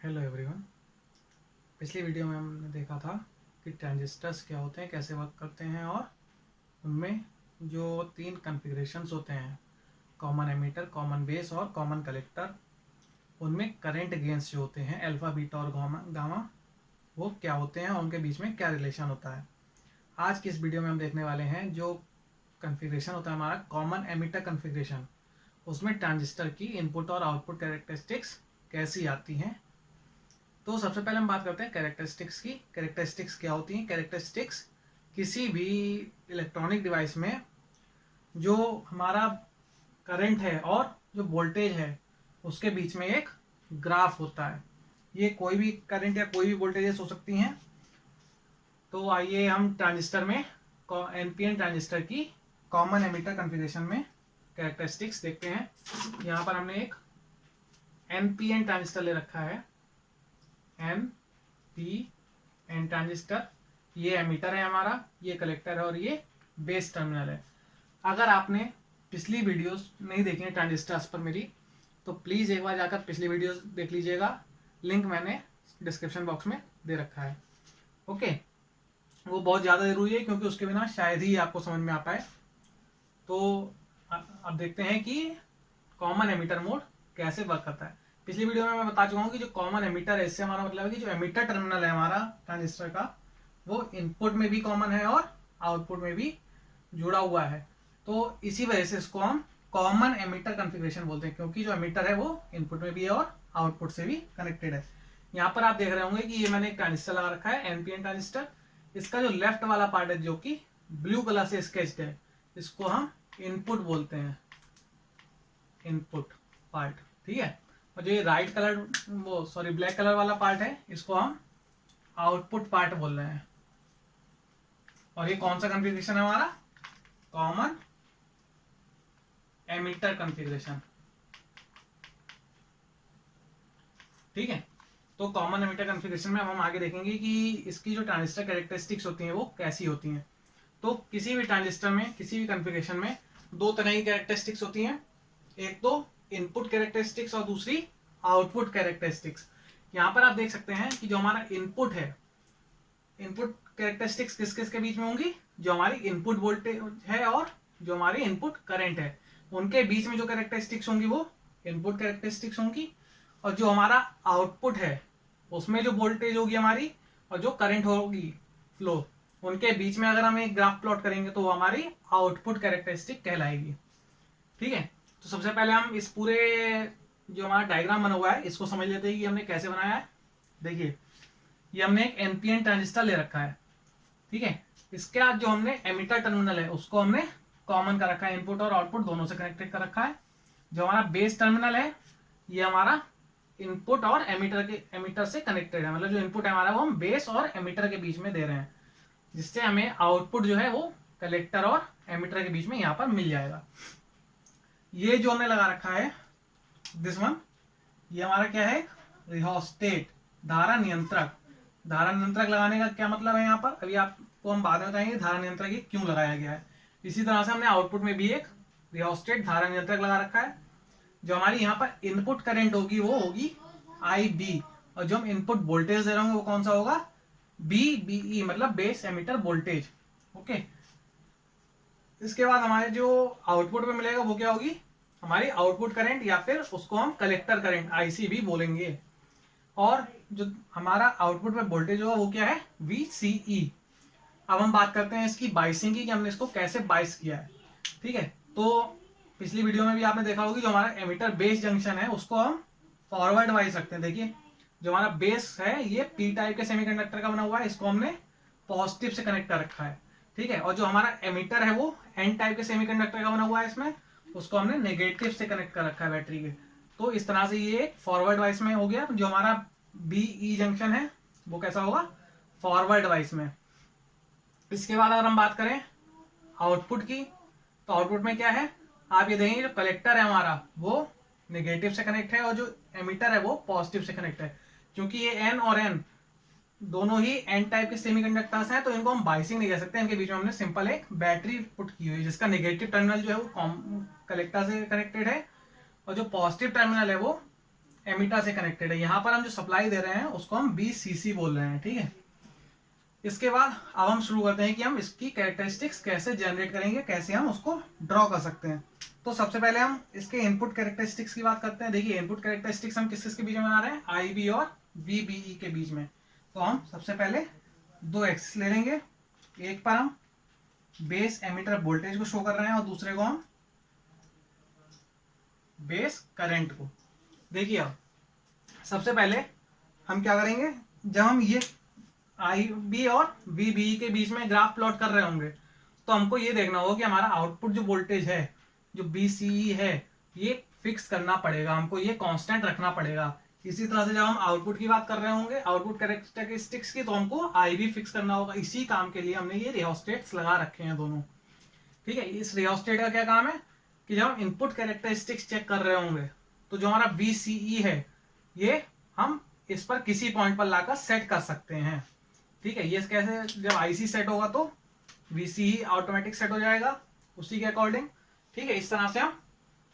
Hello everyone. पिछली video में हमने देखा था कि ट्रांजिस्टर्स क्या होते हैं, कैसे वर्क करते हैं और उनमें जो तीन कॉन्फ़िगरेशंस होते हैं, कॉमन एमिटर, कॉमन बेस और कॉमन कलेक्टर, उनमें करंट गेन्स जो होते हैं अल्फा, बीटा और गामा वो क्या होते हैं और उनके बीच में क्या रिलेशन होता है। आज की इस वीडियो में हम देखने वाले हैं जो कॉन्फ़िगरेशन होता है हमारा कॉमन एमिटर कॉन्फ़िगरेशन, उसमें ट्रांजिस्टर की इनपुट और आउटपुट कैरेक्टरिस्टिक्स कैसी आती हैं। तो सबसे पहले हम बात करते हैं कैरेक्टरिस्टिक्स की। कैरेक्टरिस्टिक्स क्या होती हैं? कैरेक्टरिस्टिक्स किसी भी इलेक्ट्रॉनिक डिवाइस में जो हमारा करंट है और जो वोल्टेज है उसके बीच में एक ग्राफ होता है। ये कोई भी करंट या कोई भी वोल्टेजेस हो सकती हैं। तो आइए हम ट्रांजिस्टर में एनपीएन ट्रांजिस्टर की कॉमन एमिटर कॉन्फ़िगरेशन में कैरेक्टरिस्टिक्स देखते हैं। यहाँ पर हमने एक एनपीएन ट्रांजिस्टर ले रखा है, एन ट्रांजिस्टर। ये एमीटर है हमारा, ये कलेक्टर है और ये बेस टर्मिनल है। अगर आपने पिछली वीडियोस नहीं देखी हैं ट्रांजिस्टर्स पर मेरी, तो प्लीज़ एक बार जाकर पिछली वीडियोस देख लीजिएगा। लिंक मैंने डिस्क्रिप्शन बॉक्स में दे रखा है। ओके, वो बहुत ज़्यादा ज़रूरी है क्योंकि उसके बिना शायद ही आपको समझ में आ पाए। तो अब देखते हैं कि कॉमन एमिटर मोड कैसे वर्क करता है। पिछली वीडियो में मैं बता चुका हूँ कि जो कॉमन एमिटर है, इससे हमारा मतलब है कि जो एमिटर टर्मिनल है हमारा ट्रांजिस्टर का, वो इनपुट में भी कॉमन है और आउटपुट में भी जुड़ा हुआ है। तो इसी वजह से इसको हम कॉमन एमिटर कॉन्फ़िगरेशन बोलते हैं, क्योंकि जो एमिटर है वो इनपुट में भी है और आउटपुट से भी कनेक्टेड है। यहाँ पर आप देख रहे होंगे कि ये मैंने एक ट्रांजिस्टर लगा रखा है, एनपीएन ट्रांजिस्टर। इसका जो लेफ्ट वाला पार्ट है जो कि ब्लू कलर से स्केच्ड है, इसको हम इनपुट बोलते हैं, इनपुट पार्ट। ठीक है। और जो ये राइट कलर ब्लैक कलर वाला पार्ट है, इसको हम आउटपुट पार्ट बोल रहे हैं। और ये कौन सा कॉन्फ़िगरेशन है हमारा? Common emitter configuration. ठीक है। तो कॉमन एमिटर कॉन्फ़िगरेशन में अब हम आगे देखेंगे कि इसकी जो ट्रांजिस्टर कैरेक्टरिस्टिक्स होती हैं वो कैसी होती हैं। तो किसी भी ट्रांजिस्टर में, किसी भी कॉन्फ़िगरेशन में दो तरह की कैरेक्टरिस्टिक्स होती हैं। एक तो इनपुट कैरेक्टरिस्टिक्स और दूसरी आउटपुट कैरेक्टरिस्टिक्स। यहाँ पर आप देख सकते हैं कि जो हमारा इनपुट है, इनपुट कैरेक्टरिस्टिक्स किस किस के बीच में होंगी? जो हमारी इनपुट वोल्टेज है और जो हमारी इनपुट करंट है, उनके बीच में जो कैरेक्टरिस्टिक्स होंगी वो इनपुट कैरेक्टरिस्टिक्स होंगी। और जो हमारा आउटपुट है उसमें जो वोल्टेज होगी हमारी और जो करंट होगी फ्लो, उनके बीच में अगर हम एक ग्राफ प्लॉट करेंगे तो वो हमारी आउटपुट कैरेक्टरिस्टिक कहलाएगी। ठीक है। तो सबसे पहले हम इस पूरे जो हमारा डायग्राम बना हुआ है इसको समझ लेते हैं कि हमने कैसे बनाया है। देखिए, ये हमने एक एनपीएन ट्रांजिस्टर ले रखा है। ठीक है। इसके बाद जो हमने एमिटर टर्मिनल है उसको हमने कॉमन कर रखा है, इनपुट और आउटपुट दोनों से कनेक्टेड कर रखा है। जो हमारा बेस टर्मिनल है, ये हमारा इनपुट और एमिटर से कनेक्टेड है। मतलब जो इनपुट है हमारा वो हम बेस और एमिटर के बीच में दे रहे हैं, जिससे हमें आउटपुट जो है वो कलेक्टर और एमिटर के बीच में यहाँ पर मिल जाएगा। ये जो हमने लगा रखा है, दिस वन, ये हमारा क्या है? रिहोस्टेट, धारा नियंत्रक। धारा नियंत्रक लगाने का क्या मतलब है यहाँ पर, अभी आपको हम बाद में बताएंगे धारा नियंत्रक ये क्यों लगाया गया है। इसी तरह से हमने आउटपुट में भी एक रिहोस्टेट धारा नियंत्रक लगा रखा है। जो हमारी यहाँ पर इनपुट करंट होगी वो होगी IB, और जो हम इनपुट वोल्टेज दे रहे होंगे वो कौन सा होगा? BE, मतलब बेस एमिटर वोल्टेज। ओके। इसके बाद हमारे जो आउटपुट में मिलेगा वो क्या होगी? हमारी आउटपुट करंट, या फिर उसको हम कलेक्टर करंट IC भी बोलेंगे। और जो हमारा आउटपुट में वोल्टेज होगा वो क्या है? VCE। अब हम बात करते हैं इसकी बाइसिंग की, कि हमने इसको कैसे बाइस किया है। ठीक है। तो पिछली वीडियो में भी आपने देखा होगा जो हमारा एमिटर बेस जंक्शन है उसको हम फॉरवर्ड वाइज रखते हैं। देखिए, जो हमारा बेस है ये पी टाइप के सेमीकंडक्टर का बना हुआ है, इसको हमने पॉजिटिव से कनेक्ट कर रखा है। ठीक है। और जो हमारा एमिटर है वो एन टाइप के सेमीकंडक्टर का बना हुआ है, इसमें उसको हमने नेगेटिव से कनेक्ट कर रखा है बैटरी के। तो इस तरह से ये फॉरवर्ड वाइज में हो गया। जो हमारा BE जंक्शन है वो कैसा होगा? फॉरवर्ड वाइज में। इसके बाद अगर हम बात करें आउटपुट की, तो आउटपुट में क्या है? आप ये देखेंगे जो कलेक्टर है हमारा वो नेगेटिव से कनेक्ट है और जो एमिटर है वो पॉजिटिव से कनेक्ट है। क्योंकि ये N और N दोनों ही N टाइप के सेमीकंडक्टर्स हैं, तो इनको हम बाइसिंग नहीं कह सकते। इनके बीच में हमने सिंपल एक बैटरी पुट की हुई है, जिसका नेगेटिव टर्मिनल जो है वो कलेक्टर से कनेक्टेड है और जो पॉजिटिव टर्मिनल है वो एमिटर से कनेक्टेड है। यहाँ पर हम जो सप्लाई दे रहे हैं उसको हम BCC बोल रहे हैं, ठीक है। इसके बाद अब हम शुरू करते हैं कि हम इसकी कैरेक्टरिस्टिक्स कैसे जनरेट करेंगे, कैसे हम उसको ड्रॉ कर सकते हैं। तो सबसे पहले हम इसके इनपुट कैरेक्टरिस्टिक्स की बात करते हैं। देखिए इनपुट कैरेक्टरिस्टिक्स हम किस किस के बीच में बना रहे हैं, IB और VBE के बीच में। तो हम सबसे पहले दो एक्सिस ले लेंगे, एक पर हम बेस एमिटर वोल्टेज को शो कर रहे हैं और दूसरे को हम बेस करंट को। देखिए अब सबसे पहले हम क्या करेंगे, जब हम ये IB और VBE के बीच में ग्राफ प्लॉट कर रहे होंगे तो हमको ये देखना होगा कि हमारा आउटपुट जो वोल्टेज है, जो BCE है, ये फिक्स करना पड़ेगा, हमको ये कांस्टेंट रखना पड़ेगा। इसी तरह से जब हम आउटपुट की बात कर रहे होंगे, आउटपुट कैरेक्टरिस्टिक्स की, तो हमको IB फिक्स करना होगा। इसी काम के लिए हमने ये रियोस्टेट्स लगा रखे हैं दोनों, ठीक है। इस रियोस्टेट का क्या काम है कि जब हम इनपुट कैरेक्टरिस्टिक्स चेक कर रहे होंगे तो जो हमारा BCE है ये हम इस पर किसी पॉइंट पर लाकर सेट कर सकते हैं, ठीक है। ये कैसे, जब IC सेट होगा तो VCE ऑटोमेटिक सेट हो जाएगा उसी के अकॉर्डिंग, ठीक है। इस तरह से हम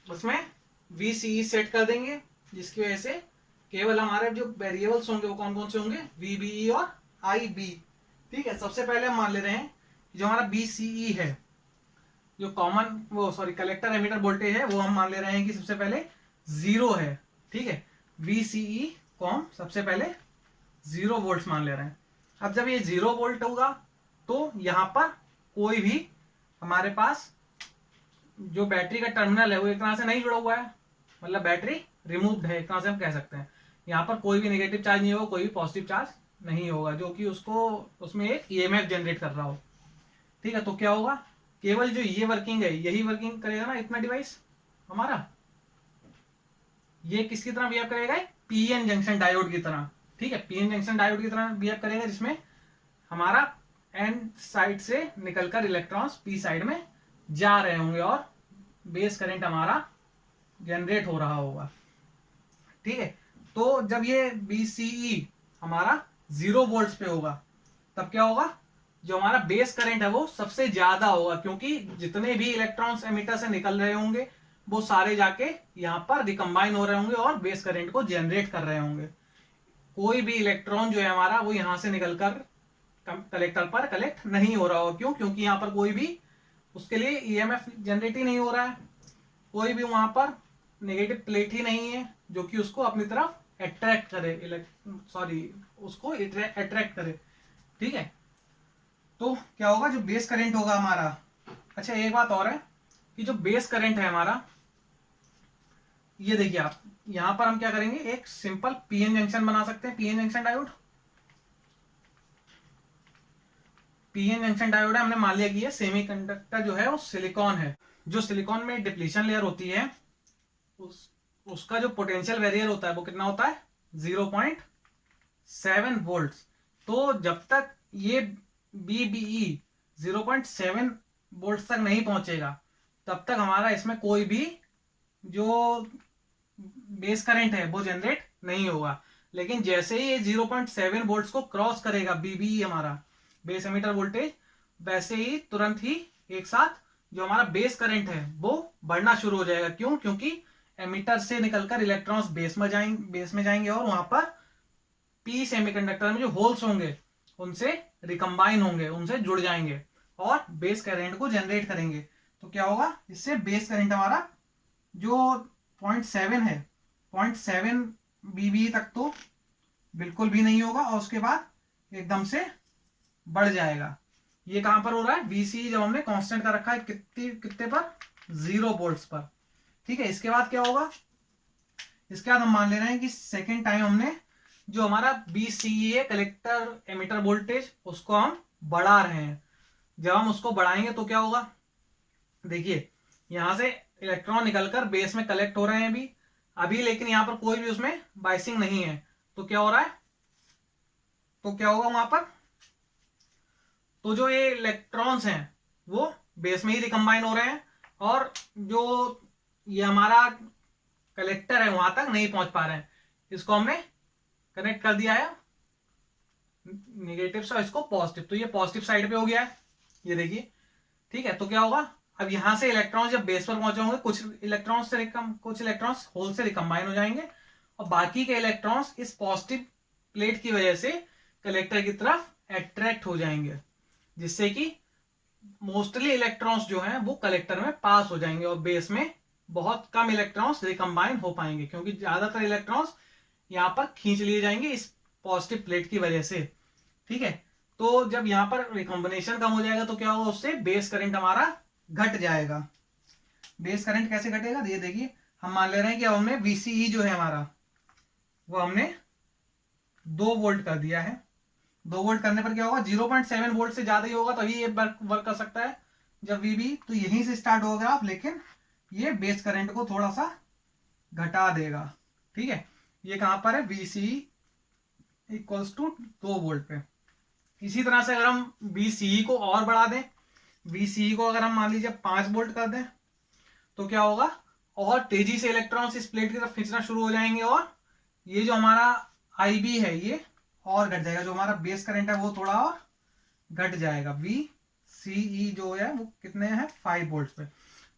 उसमें VCE सेट कर देंगे, जिसकी वजह से केवल हमारे जो वेरिएबल्स होंगे वो कौन कौन से होंगे, VBE और IB, ठीक है। सबसे पहले हम मान ले रहे हैं जो हमारा BCE है, जो कॉमन कलेक्टर एमिटर वोल्टेज है, वो हम मान ले रहे हैं कि सबसे पहले 0 है, ठीक है। VCE को हम सबसे पहले 0 वोल्ट मान ले रहे हैं। अब जब ये 0 वोल्ट होगा तो यहाँ पर कोई भी हमारे पास जो बैटरी का टर्मिनल है वो एक तरह से नहीं जुड़ा हुआ है, मतलब बैटरी रिमूव्ड है, एक तरह से हम कह सकते हैं। यहाँ पर कोई भी नेगेटिव चार्ज नहीं होगा, कोई भी पॉजिटिव चार्ज नहीं होगा, जो कि उसको उसमें एक EMF जनरेट कर रहा हो, ठीक है। तो क्या होगा, केवल जो ये वर्किंग है यही वर्किंग करेगा ना, इतना डिवाइस हमारा ये किसकी तरह बिहेव करेगा, PN जंक्शन डायोड की तरह, ठीक है। PN जंक्शन डायोड की तरह बिहेव करेगा, जिसमें हमारा N साइड से निकलकर इलेक्ट्रॉन्स P साइड में जा रहे होंगे और बेस करंट हमारा जनरेट हो रहा होगा, ठीक है। तो जब ये BCE हमारा 0 वोल्ट पे होगा तब क्या होगा, जो हमारा बेस करंट है वो सबसे ज्यादा होगा, क्योंकि जितने भी इलेक्ट्रॉन्स एमिटर से निकल रहे होंगे वो सारे जाके यहाँ पर रिकम्बाइन हो रहे होंगे और बेस करंट को जनरेट कर रहे होंगे। कोई भी इलेक्ट्रॉन जो है हमारा वो यहां से निकलकर कलेक्टर पर कलेक्ट नहीं हो रहा होगा। क्यों, क्योंकि यहाँ पर कोई भी उसके लिए EMF जनरेट ही नहीं हो रहा है, कोई भी वहां पर नेगेटिव प्लेट ही नहीं है जो कि उसको अपनी तरफ अट्रैक्ट करे, उसको अट्रैक्ट करे, ठीक है। तो क्या होगा, जो बेस करंट होगा हमारा, अच्छा एक बात और है कि जो बेस करंट है हमारा, ये देखिए आप यहां पर हम क्या करेंगे, एक सिंपल PN जंक्शन बना सकते हैं, PN junction diode. PN junction diode है, हमने मान लिया कि ये सेमीकंडक्टर जो है वो सिलिकॉन है। जो सिलिकॉन में डिप्लीशन लेयर होती है उसका जो पोटेंशियल बैरियर होता है वो कितना होता है, 0.7 वोल्ट। तो जब तक ये BBE 0.7 वोल्ट तक नहीं पहुंचेगा तब तक हमारा इसमें कोई भी जो बेस करंट है वो जनरेट नहीं होगा। लेकिन जैसे ही ये 0.7 वोल्ट को क्रॉस करेगा BBE हमारा बेस एमिटर वोल्टेज, वैसे ही तुरंत ही एक साथ जो हमारा बेस करंट है वो बढ़ना शुरू हो जाएगा। क्यों, क्योंकि एमिटर से निकलकर इलेक्ट्रॉन्स बेस में जाएंगे और वहां पर P सेमीकंडक्टर में जो होल्स होंगे उनसे रिकम्बाइन होंगे, उनसे जुड़ जाएंगे और बेस करंट को जनरेट करेंगे। तो क्या होगा, इससे बेस करंट हमारा जो 0.7 है, 0.7 BBE तक तो बिल्कुल भी नहीं होगा और उसके बाद एकदम से बढ़ जाएगा। ये कहां पर हो रहा है, VCE जब हमने कांस्टेंट कर रखा है कितने पर, 0 वोल्ट्स पर, ठीक है। इसके बाद क्या होगा, इसके बाद हम मान ले रहे हैं कि सेकेंड टाइम हमने जो हमारा BCE है कलेक्टर एमिटर वोल्टेज उसको हम बढ़ा रहे हैं। जब हम उसको बढ़ाएंगे तो क्या होगा, देखिए यहां से इलेक्ट्रॉन निकलकर बेस में कलेक्ट हो रहे हैं अभी, लेकिन यहां पर कोई भी उसमें बाइसिंग नहीं है। तो क्या हो रहा है, तो क्या होगा वहां पर, तो जो ये इलेक्ट्रॉन्स हैं वो बेस में ही रिकम्बाइन हो रहे हैं और जो ये हमारा कलेक्टर है वहां तक नहीं पहुंच पा रहे हैं। इसको हमने कनेक्ट कर दिया है नेगेटिव से, इसको पॉजिटिव, तो ये पॉजिटिव साइड पे हो गया है, ये देखिए, ठीक है। तो क्या होगा, अब यहां से इलेक्ट्रॉन जब बेस पर पहुंचे होंगे, कुछ इलेक्ट्रॉन्स होल से रिकम्बाइन हो जाएंगे और बाकी के इलेक्ट्रॉन्स इस पॉजिटिव प्लेट की वजह से कलेक्टर की तरफ अट्रैक्ट हो जाएंगे, जिससे कि मोस्टली इलेक्ट्रॉन्स जो हैं वो कलेक्टर में पास हो जाएंगे और बेस में बहुत कम इलेक्ट्रॉन्स रिकम्बाइन हो पाएंगे, क्योंकि ज्यादातर इलेक्ट्रॉन्स यहाँ पर खींच लिए जाएंगे इस पॉजिटिव प्लेट की वजह से। ठीक है, तो जब यहाँ पर रिकॉम्बिनेशन कम हो जाएगा तो क्या होगा, उससे बेस करंट हमारा घट जाएगा। बेस करंट कैसे घटेगा, ये देखिए, हम मान ले रहे हैं कि अब हमने VCE जो है हमारा वो हमने 2 वोल्ट कर दिया है। 2 वोल्ट करने पर क्या होगा, 0.7 वोल्ट से ज्यादा ही होगा तभी ये वर्क कर सकता है। जब VB तो यहीं से स्टार्ट होगा आप, लेकिन ये बेस करंट को थोड़ा सा घटा देगा। ठीक है, ये कहां पर है, VCE इक्वल्स टू 2 वोल्ट पे। इसी तरह से अगर हम VCE को और बढ़ा दें, VCE को अगर हम मान लीजिए 5 वोल्ट कर दें तो क्या होगा, और तेजी से इलेक्ट्रॉन्स इस प्लेट की तरफ खींचना शुरू हो जाएंगे और ये जो हमारा IB है ये और घट जाएगा, जो हमारा बेस करंट है वो थोड़ा और घट जाएगा। VCE जो है वो कितने हैं, 5 वोल्ट पे।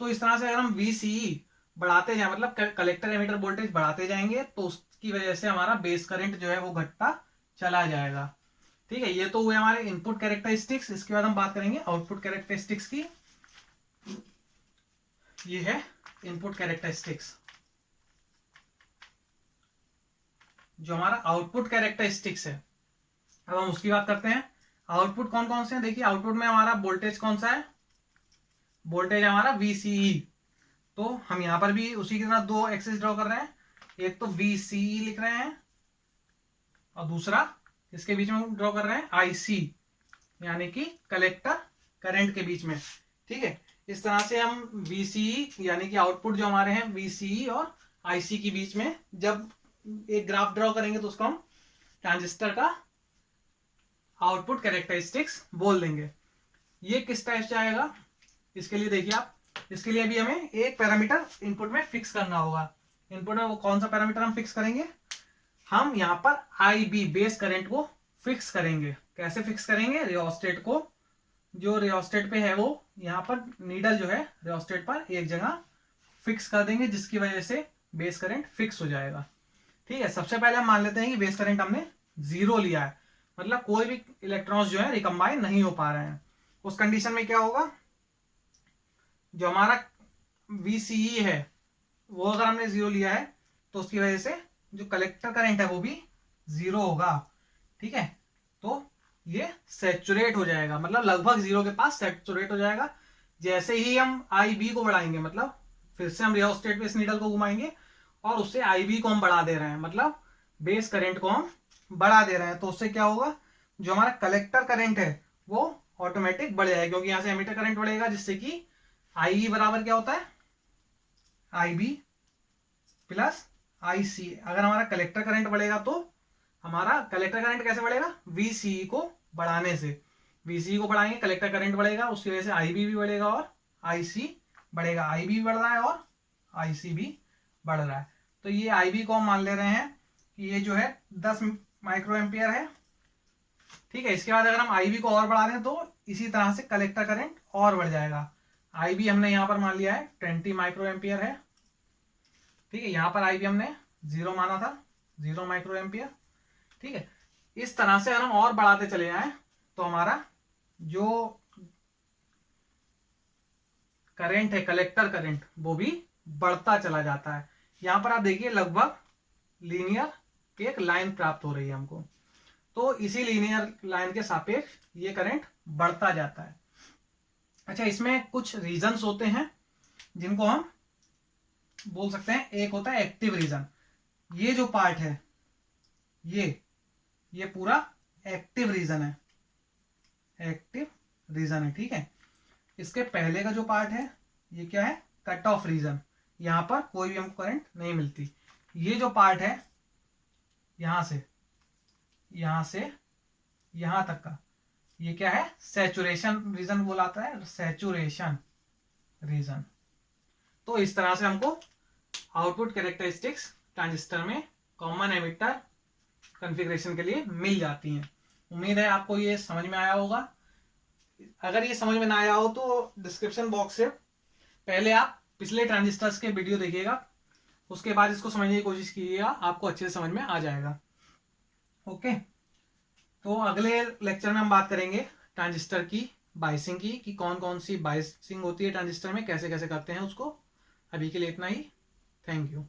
तो इस तरह से अगर हम VCE बढ़ाते जाए, मतलब कलेक्टर एमिटर वोल्टेज बढ़ाते जाएंगे, तो उसकी वजह से हमारा बेस करंट जो है वो घटता चला जाएगा। ठीक है, ये तो हुए हमारे इनपुट कैरेक्टरिस्टिक्स। इसके बाद हम बात करेंगे आउटपुट कैरेक्टरिस्टिक्स की। ये है इनपुट कैरेक्टरिस्टिक्स। जो हमारा आउटपुट कैरेक्टरिस्टिक्स है, अब हम उसकी बात करते हैं। आउटपुट कौन कौन से हैं, देखिए आउटपुट में हमारा वोल्टेज कौन सा है, वोल्टेज हमारा VCE। तो हम यहां पर भी उसी की तरह 2 एक्सिस ड्रॉ कर रहे हैं, एक तो VCE लिख रहे हैं और दूसरा इसके बीच में ड्रॉ कर रहे हैं IC, यानी कि कलेक्टर करंट के बीच में। ठीक है, इस तरह से हम VCE यानी कि आउटपुट जो हमारे हैं VCE और IC के बीच में जब एक ग्राफ ड्रॉ करेंगे तो उसको हम ट्रांजिस्टर का आउटपुट कैरेक्टरिस्टिक्स बोल देंगे। ये किस टाइप से आएगा, इसके लिए देखिए आप, इसके लिए अभी हमें एक पैरामीटर इनपुट में फिक्स करना होगा। इनपुट में वो कौन सा पैरामीटर हम फिक्स करेंगे, हम यहाँ पर IB बेस करंट को फिक्स करेंगे। कैसे फिक्स करेंगे, रियोस्टेट को, जो रियोस्टेट पे है वो यहाँ पर नीडल जो है रियोस्टेट पर एक जगह फिक्स कर देंगे, जिसकी वजह से बेस करंट फिक्स हो जाएगा। ठीक है, सबसे पहले हम मान लेते हैं कि बेस करंट हमने 0 लिया है, मतलब कोई भी इलेक्ट्रॉन्स जो है रिकम्बाइन नहीं हो पा रहे हैं। उस कंडीशन में क्या होगा, जो हमारा VCE है वो अगर हमने 0 लिया है तो उसकी वजह से जो कलेक्टर करंट है वो भी 0 होगा। ठीक है, तो ये सैचुरेट हो जाएगा, मतलब लगभग 0 के पास सैचुरेट हो जाएगा। जैसे ही हम IB को बढ़ाएंगे, मतलब फिर से हम रियोस्टेट पे इस नीडल को घुमाएंगे और उससे IB को हम बढ़ा दे रहे हैं, मतलब बेस करंट को हम बढ़ा दे रहे हैं, तो उससे क्या होगा, जो हमारा कलेक्टर करंट है वो ऑटोमेटिक बढ़ जाएगा, क्योंकि यहां से एमिटर करंट बढ़ेगा, जिससे कि IE बराबर क्या होता है, IB प्लस IC। अगर हमारा कलेक्टर करंट बढ़ेगा तो हमारा कलेक्टर करंट कैसे बढ़ेगा, VCE को बढ़ाने से। VCE को बढ़ाएंगे, कलेक्टर करंट बढ़ेगा, उसकी वजह से IB भी बढ़ेगा और IC बढ़ेगा। IB भी बढ़ रहा है और IC भी बढ़ रहा है, तो ये IB को हम मान ले रहे हैं कि ये जो है 10 माइक्रो एम्पियर है। ठीक है, इसके बाद अगर हम IB को और बढ़ा दें तो इसी तरह से कलेक्टर करंट और बढ़ जाएगा। IB हमने यहां पर मान लिया है 20 माइक्रो एम्पियर है। ठीक है, यहां पर IB हमने 0 माना था, 0 माइक्रो एम्पियर। ठीक है, इस तरह से अगर हम और बढ़ाते चले जाएं तो हमारा जो करंट है, कलेक्टर करंट, वो भी बढ़ता चला जाता है। यहां पर आप देखिए लगभग लीनियर एक लाइन प्राप्त हो रही है हमको, तो इसी लीनियर लाइन के सापेक्ष ये करंट बढ़ता जाता है। अच्छा, इसमें कुछ रीजंस होते हैं जिनको हम बोल सकते हैं। एक होता है एक्टिव रीजन, ये जो पार्ट है ये पूरा एक्टिव रीजन है, एक्टिव रीजन है। ठीक है, इसके पहले का जो पार्ट है ये क्या है, कट ऑफ रीजन, यहां पर कोई भी हमको करंट नहीं मिलती। ये जो पार्ट है यहां से यहां तक का, ये क्या है, सैचुरेशन रीजन बोलाता है, सैचुरेशन रीजन। तो इस तरह से हमको आउटपुट कैरेक्टरिस्टिक्स ट्रांजिस्टर में कॉमन एमिटर कॉन्फ़िगरेशन के लिए मिल जाती हैं। उम्मीद है आपको ये समझ में आया होगा। अगर ये समझ में ना आया हो तो डिस्क्रिप्शन बॉक्स से पहले आप पिछले ट्रांजिस्टर्स के वीडियो देखिएगा, उसके बाद इसको समझने की कोशिश कीजिएगा, आपको अच्छे से समझ में आ जाएगा। ओके, तो अगले लेक्चर में हम बात करेंगे ट्रांजिस्टर की बायसिंग की, कि कौन कौन सी बायसिंग होती है ट्रांजिस्टर में, कैसे कैसे करते हैं उसको। अभी के लिए इतना ही। Thank you.